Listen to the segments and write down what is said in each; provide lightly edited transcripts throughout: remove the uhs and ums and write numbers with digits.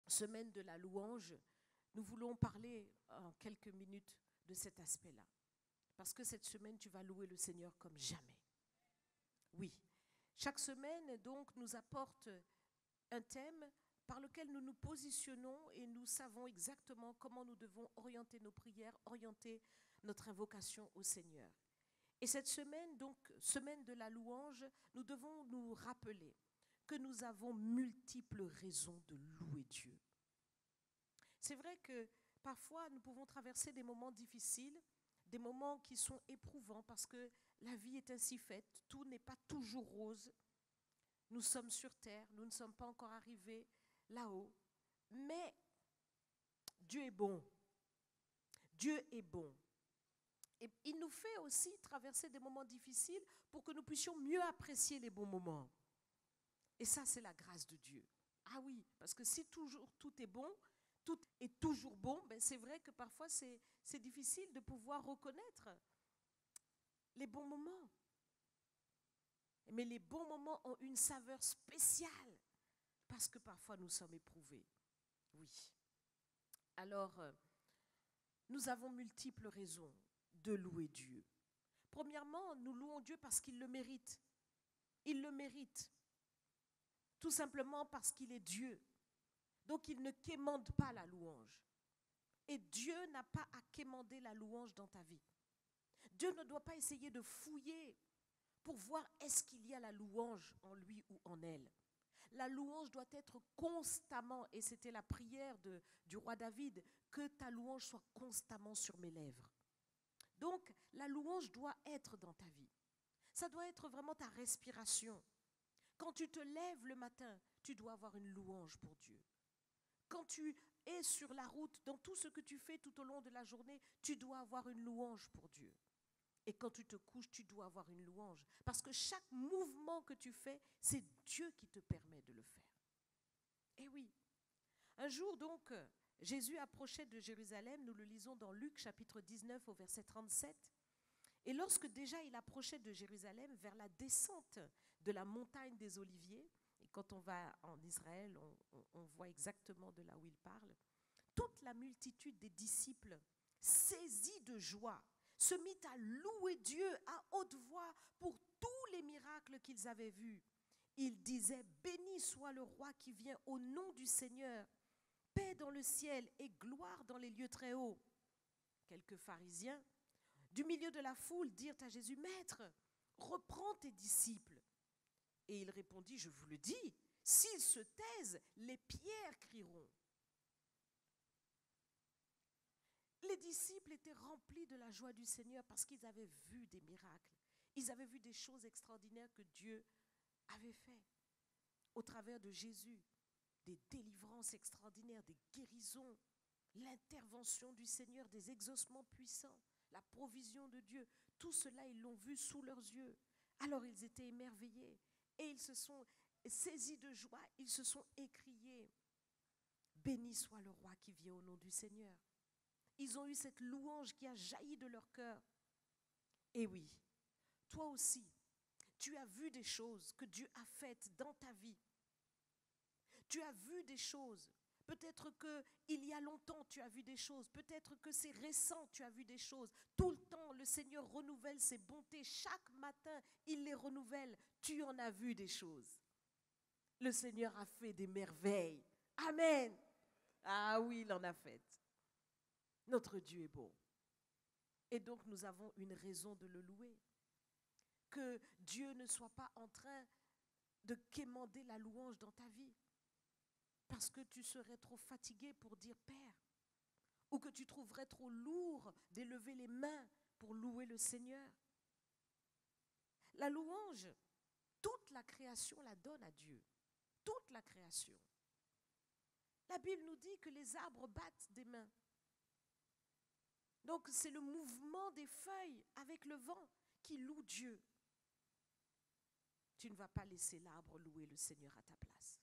semaine de la louange, nous voulons parler en quelques minutes de cet aspect-là. Parce que cette semaine, tu vas louer le Seigneur comme jamais. Oui. Chaque semaine, donc, nous apporte un thème par lequel nous nous positionnons et nous savons exactement comment nous devons orienter nos prières, orienter notre invocation au Seigneur. Et cette semaine, donc, semaine de la louange, nous devons nous rappeler que nous avons multiples raisons de louer Dieu. C'est vrai que parfois, nous pouvons traverser des moments difficiles, des moments qui sont éprouvants parce que la vie est ainsi faite, tout n'est pas toujours rose. Nous sommes sur terre, nous ne sommes pas encore arrivés là-haut, mais Dieu est bon. Dieu est bon. Et il nous fait aussi traverser des moments difficiles pour que nous puissions mieux apprécier les bons moments. Et ça, c'est la grâce de Dieu. Ah oui, parce que si toujours tout est bon, tout est toujours bon, ben c'est vrai que parfois c'est difficile de pouvoir reconnaître les bons moments. Mais les bons moments ont une saveur spéciale parce que parfois nous sommes éprouvés. Oui. Alors, nous avons multiples raisons de louer Dieu. Premièrement, nous louons Dieu parce qu'il le mérite. Il le mérite. Tout simplement parce qu'il est Dieu. Donc il ne quémande pas la louange. Et Dieu n'a pas à quémander la louange dans ta vie. Dieu ne doit pas essayer de fouiller pour voir est-ce qu'il y a la louange en lui ou en elle. La louange doit être constamment, et c'était la prière du roi David, que ta louange soit constamment sur mes lèvres. Donc la louange doit être dans ta vie. Ça doit être vraiment ta respiration. Quand tu te lèves le matin, tu dois avoir une louange pour Dieu. Quand tu es sur la route, dans tout ce que tu fais tout au long de la journée, tu dois avoir une louange pour Dieu. Et quand tu te couches, tu dois avoir une louange. Parce que chaque mouvement que tu fais, c'est Dieu qui te permet de le faire. Et oui. Un jour donc, Jésus approchait de Jérusalem, nous le lisons dans Luc chapitre 19 au verset 37. Et lorsque déjà il approchait de Jérusalem vers la descente de la montagne des Oliviers, et quand on va en Israël, on voit exactement de là où il parle, toute la multitude des disciples, saisis de joie, se mit à louer Dieu à haute voix pour tous les miracles qu'ils avaient vus. Ils disaient, béni soit le roi qui vient au nom du Seigneur, paix dans le ciel et gloire dans les lieux très hauts. Quelques pharisiens, du milieu de la foule, dirent à Jésus, Maître, reprends tes disciples. Et il répondit, je vous le dis, s'ils se taisent, les pierres crieront. Les disciples étaient remplis de la joie du Seigneur parce qu'ils avaient vu des miracles. Ils avaient vu des choses extraordinaires que Dieu avait fait au travers de Jésus. Des délivrances extraordinaires, des guérisons, l'intervention du Seigneur, des exaucements puissants, la provision de Dieu. Tout cela, ils l'ont vu sous leurs yeux. Alors ils étaient émerveillés et ils se sont saisis de joie, ils se sont écriés. Béni soit le roi qui vient au nom du Seigneur. Ils ont eu cette louange qui a jailli de leur cœur. Et oui, toi aussi, tu as vu des choses que Dieu a faites dans ta vie. Tu as vu des choses. Peut-être qu'il y a longtemps, tu as vu des choses. Peut-être que c'est récent, tu as vu des choses. Tout le temps, le Seigneur renouvelle ses bontés. Chaque matin, il les renouvelle. Tu en as vu des choses. Le Seigneur a fait des merveilles. Amen. Ah oui, il en a fait. Notre Dieu est bon. Et donc, nous avons une raison de le louer. Que Dieu ne soit pas en train de quémander la louange dans ta vie. Parce que tu serais trop fatigué pour dire Père. Ou que tu trouverais trop lourd d'élever les mains pour louer le Seigneur. La louange, toute la création la donne à Dieu. Toute la création. La Bible nous dit que les arbres battent des mains. Donc c'est le mouvement des feuilles avec le vent qui loue Dieu. Tu ne vas pas laisser l'arbre louer le Seigneur à ta place.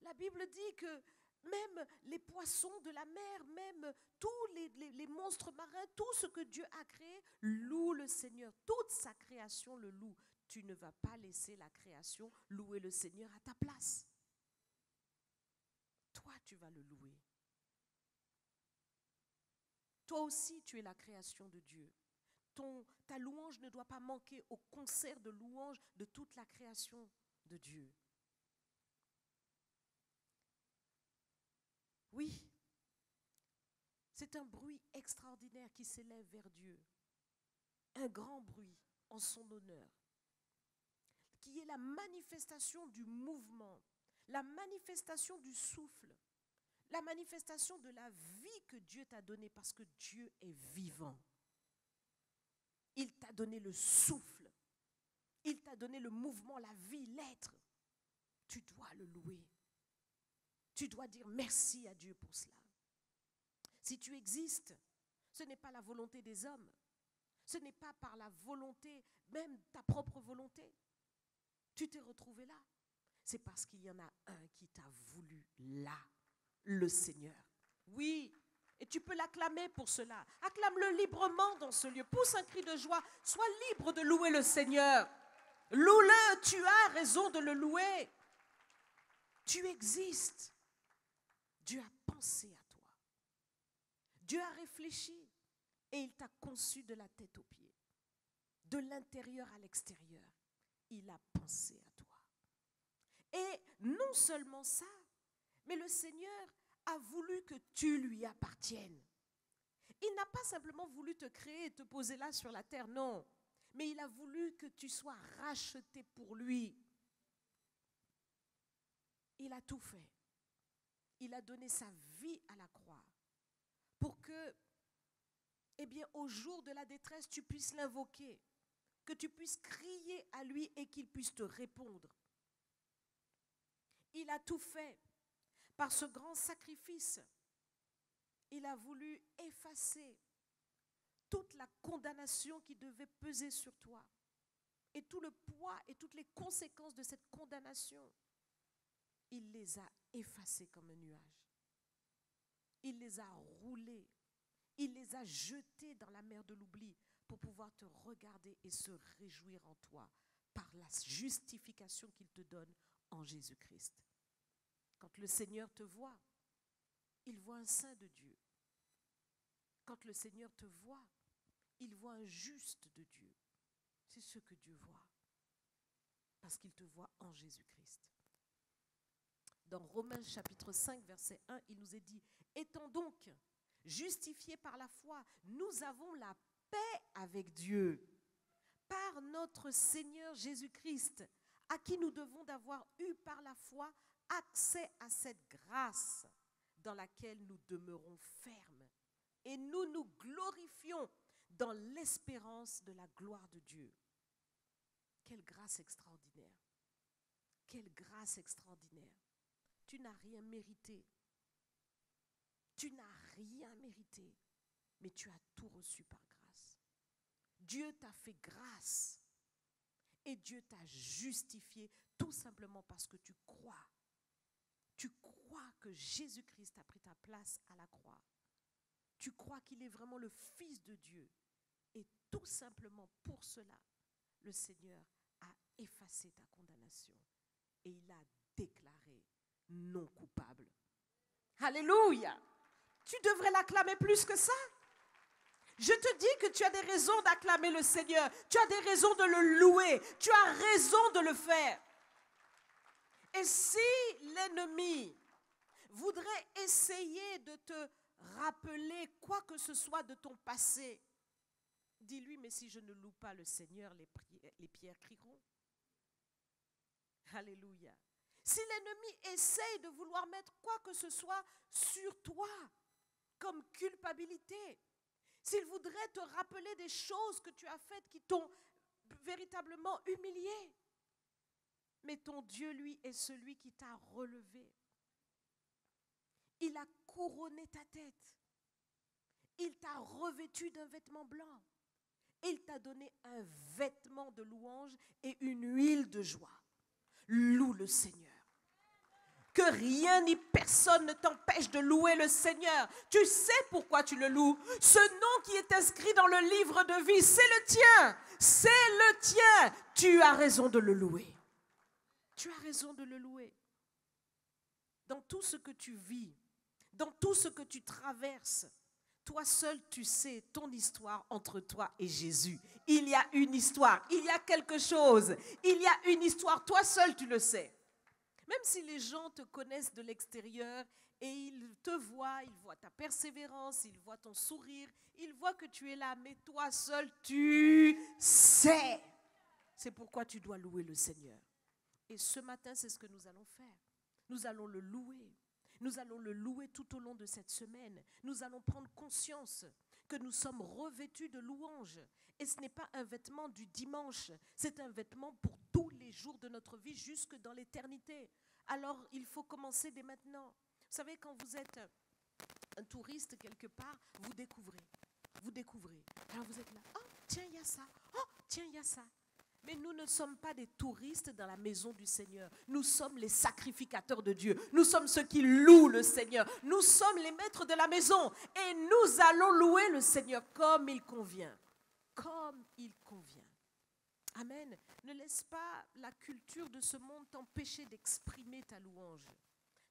La Bible dit que même les poissons de la mer, même tous les monstres marins, tout ce que Dieu a créé, loue le Seigneur. Toute sa création le loue. Tu ne vas pas laisser la création louer le Seigneur à ta place. tu vas le louer. Toi aussi, tu es la création de Dieu. Ta louange ne doit pas manquer au concert de louange de toute la création de Dieu. Oui, c'est un bruit extraordinaire qui s'élève vers Dieu. Un grand bruit en son honneur, qui est la manifestation du mouvement, la manifestation du souffle, la manifestation de la vie que Dieu t'a donnée, parce que Dieu est vivant. Il t'a donné le souffle, il t'a donné le mouvement, la vie, l'être. Tu dois le louer. Tu dois dire merci à Dieu pour cela. Si tu existes, ce n'est pas la volonté des hommes. Ce n'est pas par la volonté, même ta propre volonté. Tu t'es retrouvé là. C'est parce qu'il y en a un qui t'a voulu là, le Seigneur. Oui, et tu peux l'acclamer pour cela. Acclame-le librement dans ce lieu. Pousse un cri de joie. Sois libre de louer le Seigneur. Loue-le, tu as raison de le louer. Tu existes. Dieu a pensé à toi. Dieu a réfléchi et il t'a conçu de la tête aux pieds. De l'intérieur à l'extérieur, il a pensé à toi. Et non seulement ça, mais le Seigneur a voulu que tu lui appartiennes. Il n'a pas simplement voulu te créer et te poser là sur la terre, non. Mais il a voulu que tu sois racheté pour lui. Il a tout fait. Il a donné sa vie à la croix pour que, eh bien, au jour de la détresse, tu puisses l'invoquer, que tu puisses crier à lui et qu'il puisse te répondre. Il a tout fait. Par ce grand sacrifice, il a voulu effacer toute la condamnation qui devait peser sur toi et tout le poids et toutes les conséquences de cette condamnation. Il les a effacées comme un nuage. Il les a roulées. Il les a jetées dans la mer de l'oubli pour pouvoir te regarder et se réjouir en toi par la justification qu'il te donne en Jésus-Christ. Quand le Seigneur te voit, il voit un saint de Dieu. Quand le Seigneur te voit, il voit un juste de Dieu. C'est ce que Dieu voit, parce qu'il te voit en Jésus-Christ. Dans Romains chapitre 5, verset 1, il nous est dit « Étant donc justifiés par la foi, nous avons la paix avec Dieu, par notre Seigneur Jésus-Christ, à qui nous devons d'avoir eu par la foi accès à cette grâce dans laquelle nous demeurons fermes et nous nous glorifions dans l'espérance de la gloire de Dieu. » Quelle grâce extraordinaire! Quelle grâce extraordinaire! Tu n'as rien mérité. Tu n'as rien mérité, mais tu as tout reçu par grâce. Dieu t'a fait grâce et Dieu t'a justifié tout simplement parce que tu crois. Tu crois que Jésus-Christ a pris ta place à la croix. Tu crois qu'il est vraiment le Fils de Dieu. Et tout simplement pour cela, le Seigneur a effacé ta condamnation et il a déclaré non coupable. Alléluia! Tu devrais l'acclamer plus que ça. Je te dis que tu as des raisons d'acclamer le Seigneur. Tu as des raisons de le louer. Tu as raison de le faire. Et si l'ennemi voudrait essayer de te rappeler quoi que ce soit de ton passé, dis-lui, mais si je ne loue pas le Seigneur, les pierres crieront. Alléluia. Si l'ennemi essaye de vouloir mettre quoi que ce soit sur toi comme culpabilité, s'il voudrait te rappeler des choses que tu as faites qui t'ont véritablement humilié, mais ton Dieu, lui, est celui qui t'a relevé. Il a couronné ta tête. Il t'a revêtu d'un vêtement blanc. Il t'a donné un vêtement de louange et une huile de joie. Loue le Seigneur. Que rien ni personne ne t'empêche de louer le Seigneur. Tu sais pourquoi tu le loues. Ce nom qui est inscrit dans le livre de vie, c'est le tien. C'est le tien. Tu as raison de le louer. Tu as raison de le louer. dans tout ce que tu vis, dans tout ce que tu traverses, toi seul, tu sais ton histoire entre toi et Jésus. Il y a une histoire, il y a quelque chose, il y a une histoire, toi seul, tu le sais. Même si les gens te connaissent de l'extérieur et ils te voient, ils voient ta persévérance, ils voient ton sourire, ils voient que tu es là, mais toi seul, tu sais. C'est pourquoi tu dois louer le Seigneur. Et ce matin, c'est ce que nous allons faire. Nous allons le louer. Nous allons le louer tout au long de cette semaine. Nous allons prendre conscience que nous sommes revêtus de louanges. Et ce n'est pas un vêtement du dimanche, c'est un vêtement pour tous les jours de notre vie jusque dans l'éternité. Alors, il faut commencer dès maintenant. Vous savez, quand vous êtes un touriste quelque part, vous découvrez. Vous découvrez. Alors vous êtes là, oh, tiens, il y a ça. Oh, tiens, il y a ça. Mais nous ne sommes pas des touristes dans la maison du Seigneur. Nous sommes les sacrificateurs de Dieu. Nous sommes ceux qui louent le Seigneur. Nous sommes les maîtres de la maison. Et nous allons louer le Seigneur comme il convient. Comme il convient. Amen. Ne laisse pas la culture de ce monde t'empêcher d'exprimer ta louange.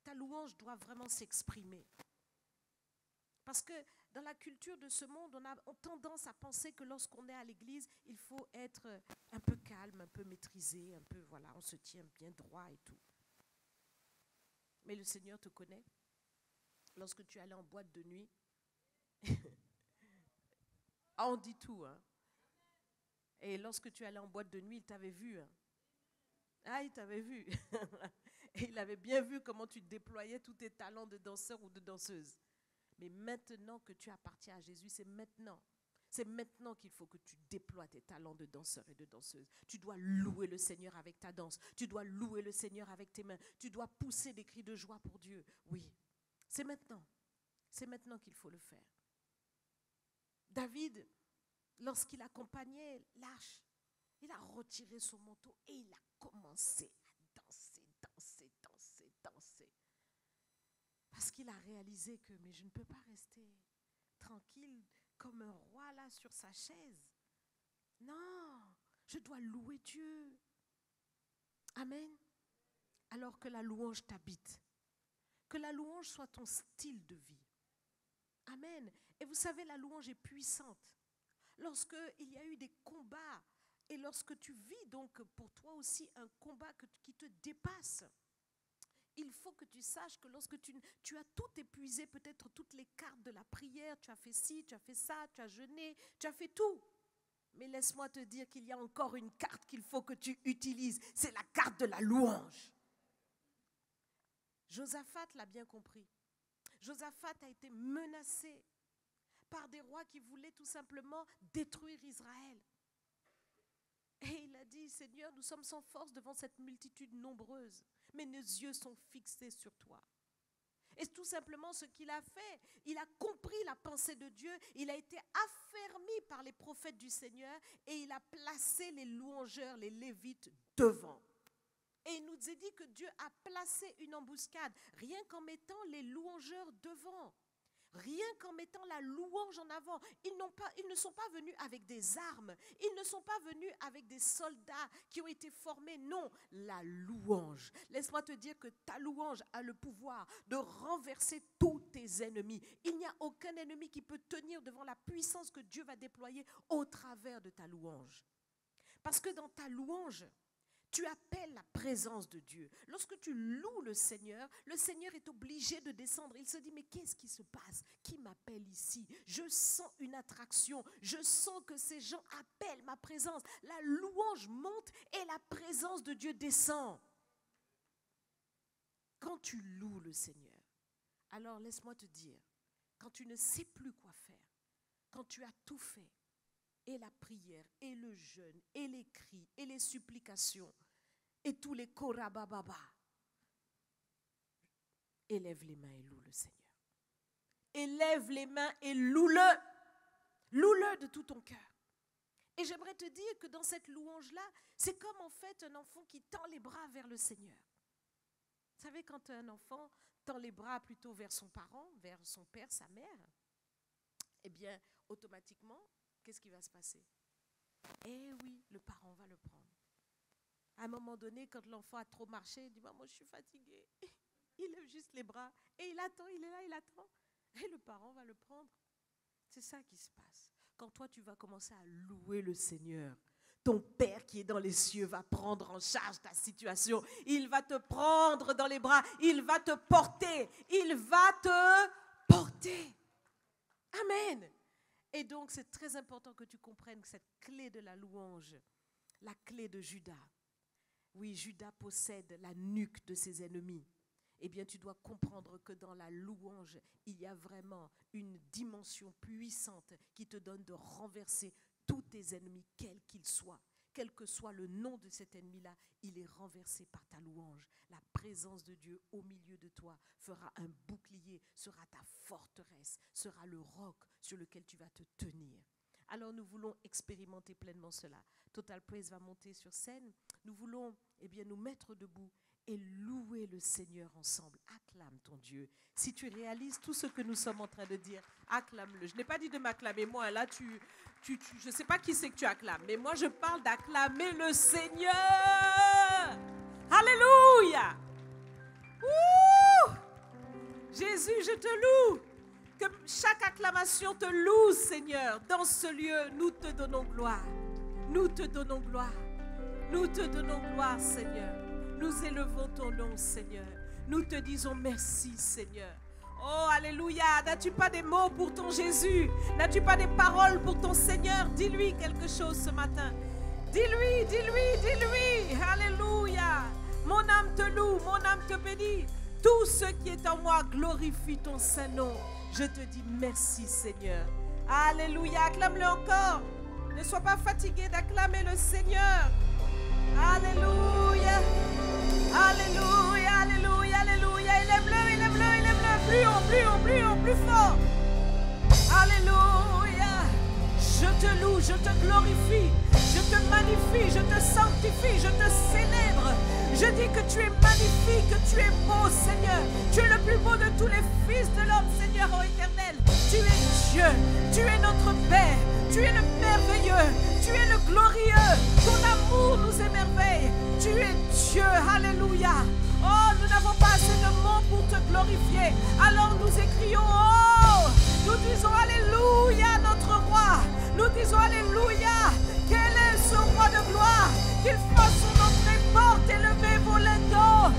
Ta louange doit vraiment s'exprimer. Parce que dans la culture de ce monde, on a tendance à penser que lorsqu'on est à l'église, il faut être un peu calme, un peu maîtrisé, un peu, voilà, on se tient bien droit et tout. Mais le Seigneur te connaît. Lorsque tu allais en boîte de nuit, on dit tout, hein. Et lorsque tu allais en boîte de nuit, il t'avait vu. Hein. Ah, il t'avait vu. Et il avait bien vu comment tu déployais tous tes talents de danseur ou de danseuse. Mais maintenant que tu appartiens à Jésus, c'est maintenant. C'est maintenant qu'il faut que tu déploies tes talents de danseur et de danseuse. Tu dois louer le Seigneur avec ta danse. Tu dois louer le Seigneur avec tes mains. Tu dois pousser des cris de joie pour Dieu. Oui, c'est maintenant. C'est maintenant qu'il faut le faire. David, lorsqu'il accompagnait l'arche, il a retiré son manteau et il a commencé à danser, danser, danser, danser. Parce qu'il a réalisé que, mais je ne peux pas rester tranquille comme un roi là sur sa chaise. Non, je dois louer Dieu. Amen. Alors que la louange t'habite. Que la louange soit ton style de vie. Amen. Et vous savez, la louange est puissante. Lorsqu'il y a eu des combats et lorsque tu vis donc pour toi aussi un combat qui te dépasse, il faut que tu saches que lorsque tu as tout épuisé, peut-être toutes les cartes de la prière, tu as fait ci, tu as fait ça, tu as jeûné, tu as fait tout. Mais laisse-moi te dire qu'il y a encore une carte qu'il faut que tu utilises. C'est la carte de la louange. Josaphat l'a bien compris. Josaphat a été menacé par des rois qui voulaient tout simplement détruire Israël. Et il a dit, Seigneur, nous sommes sans force devant cette multitude nombreuse, mais nos yeux sont fixés sur toi. Et tout simplement ce qu'il a fait, il a compris la pensée de Dieu, il a été affermi par les prophètes du Seigneur et il a placé les louangeurs, les Lévites devant. Et il nous est dit que Dieu a placé une embuscade, rien qu'en mettant les louangeurs devant. Rien qu'en mettant la louange en avant. Ils ne sont pas venus avec des armes. Ils ne sont pas venus avec des soldats qui ont été formés. Non, la louange. Laisse-moi te dire que ta louange a le pouvoir de renverser tous tes ennemis. Il n'y a aucun ennemi qui peut tenir devant la puissance que Dieu va déployer au travers de ta louange. Parce que dans ta louange, tu appelles la présence de Dieu. Lorsque tu loues le Seigneur est obligé de descendre. Il se dit, mais qu'est-ce qui se passe? Qui m'appelle ici? Je sens une attraction. Je sens que ces gens appellent ma présence. La louange monte et la présence de Dieu descend. Quand tu loues le Seigneur, alors laisse-moi te dire, quand tu ne sais plus quoi faire, quand tu as tout fait, et la prière, et le jeûne, et les cris, et les supplications, et tous les korabababa. Élève les mains et loue le Seigneur. Élève les mains et loue-le. Loue-le de tout ton cœur. Et j'aimerais te dire que dans cette louange-là, c'est comme en fait un enfant qui tend les bras vers le Seigneur. Vous savez, quand un enfant tend les bras plutôt vers son parent, vers son père, sa mère, eh bien, automatiquement, qu'est-ce qui va se passer? Eh oui, le parent va le prendre. À un moment donné, quand l'enfant a trop marché, il dit, moi je suis fatigué. il lève juste les bras et il attend, il est là, il attend. Et le parent va le prendre. C'est ça qui se passe. Quand toi, tu vas commencer à louer le Seigneur, ton Père qui est dans les cieux va prendre en charge ta situation. Il va te prendre dans les bras. Il va te porter. Il va te porter. Amen. Et donc, c'est très important que tu comprennes cette clé de la louange, la clé de Judas. Oui, Judas possède la nuque de ses ennemis. Eh bien, tu dois comprendre que dans la louange, il y a vraiment une dimension puissante qui te donne de renverser tous tes ennemis, quels qu'ils soient. Quel que soit le nom de cet ennemi-là, il est renversé par ta louange. La présence de Dieu au milieu de toi fera un bouclier, sera ta forteresse, sera le roc sur lequel tu vas te tenir. Alors nous voulons expérimenter pleinement cela. Total Praise va monter sur scène. Nous voulons nous mettre debout et louer le Seigneur ensemble. Acclame ton Dieu. Si tu réalises tout ce que nous sommes en train de dire, acclame-le. Je n'ai pas dit de m'acclamer moi, là je ne sais pas qui c'est que tu acclames, mais moi je parle d'acclamer le Seigneur. Alléluia. Ouh! Jésus, je te loue. Que chaque acclamation te loue, Seigneur. Dans ce lieu, nous te donnons gloire. Nous te donnons gloire. Nous te donnons gloire, Seigneur. Nous élevons ton nom, Seigneur. Nous te disons merci, Seigneur. Oh, alléluia. N'as-tu pas des mots pour ton Jésus? N'as-tu pas des paroles pour ton Seigneur? Dis-lui quelque chose ce matin. Dis-lui, dis-lui, dis-lui. Alléluia. Mon âme te loue, mon âme te bénit. Tout ce qui est en moi glorifie ton saint nom. Je te dis merci, Seigneur. Alléluia. Acclame-le encore. Ne sois pas fatigué d'acclamer le Seigneur. Alléluia. Alléluia, alléluia, alléluia. Élève-le, élève-le, élève-le. Plus haut, plus haut, plus haut, plus fort. Alléluia. Je te loue, je te glorifie. Je te magnifie, je te sanctifie, je te célèbre. Je dis que tu es magnifique, que tu es beau, Seigneur. Tu es le plus beau de tous les fils de l'homme, Seigneur, ô éternel. Tu es Dieu, tu es notre Père, tu es le merveilleux, tu es le glorieux. Ton amour nous émerveille. Tu es Dieu, alléluia. Oh, nous n'avons pas assez de mots pour te glorifier. Alors nous écrions, oh, nous disons alléluia, notre roi. Nous disons alléluia. Quel est ce roi de gloire? Qu'il fasse son entrée porte, élevez vos linteaux,